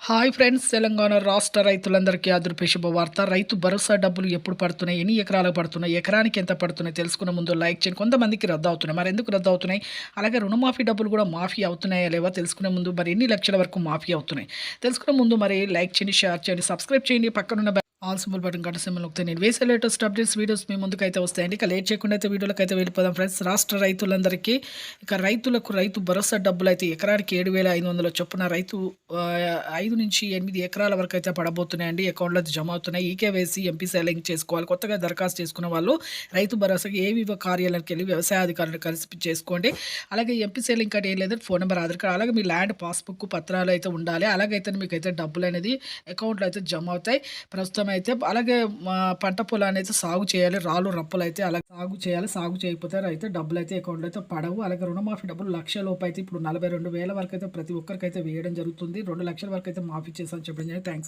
Hi friends! Telangana రాష్ట్ర రైతులందరికీ అదృపే శుభవార్త. రైతు భరోసా డబ్బులు ఎప్పుడు పడుతున్నాయి? ఎన్ని ఎకరాలకు పడుతున్నాయి? ఎకరానికి ఎంత పడుతున్నాయి? తెలుసుకునే ముందు లైక్ చేయండి. కొంతమందికి రద్దవుతున్నాయి. మరెందుకు రద్దవుతున్నాయి? అలాగే రుణమాఫీ డబ్బులు కూడా మాఫీ అవుతున్నాయా లేవా? తెలుసుకునే ముందు మరి ఎన్ని లక్షల వరకు మాఫీ అవుతున్నాయి? తెలుసుకునే ముందు మరి లైక్ చేయండి, షేర్ చేయండి, సబ్స్క్రైబ్ చేయండి. పక్కనున్న ఆల్ సింబల్ బటన్ గంట సింబల్ నొక్కితే నేను వేసే లేటెస్ట్ అప్డేట్స్ వీడియోస్ మీ ముందుకైతే వస్తాయండి. ఇక లేట్ చేయకుండా అయితే వీడియోలకైతే వెళ్ళిపోదాం ఫ్రెండ్స్. రాష్ట్ర రైతులందరికీ ఇక రైతులకు రైతు భరోసా డబ్బులైతే ఎకరానికి 7,500 చొప్పున రైతు 5-8 ఎకరాల వరకు అయితే పడబోతున్నాయండి. అకౌంట్‌లో అయితే జమ అవుతున్నాయి. ఈకేవైసీ, ఎంపీసీ లింక్ చేసుకోవాలి. కొత్తగా దరఖాస్తు చేసుకున్న వాళ్ళు రైతు భరోసాకి ఏవివో కార్యాలయానికి వెళ్ళి వ్యవసాయ అధికారులను కలిసి చేసుకోండి. అలాగే ఎంపీసీ లింక్ అంటే ఏం లేదంటే ఫోన్ నెంబర్, ఆధార్ కార్డ్, అలాగే మీ ల్యాండ్ పాస్‌బుక్ పత్రాలు అయితే ఉండాలి. అలాగైతే మీకైతే డబ్బులనేది అకౌంట్‌లో అయితే జమ అవుతాయి. ప్రస్తుతం అయితే అలాగే పంట పొలాన్నయితే సాగు చేయాలి. రాళ్ళు రప్పలైతే అలా సాగు చేయాలి. సాగు చేయకపోతే అయితే డబ్బులైతే అకౌంట్‌లో అయితే పడవు. అలాగే రుణమాఫీ డబ్బులు 1,00,000 లోపైతే ఇప్పుడు 42,000 వరకైతే ప్రతి ఒక్కరికైతే వేయడం జరుగుతుంది. 2,00,000 వరకైతే మాఫీ చేశామని చెప్పడం జరిగింది. థాంక్స్.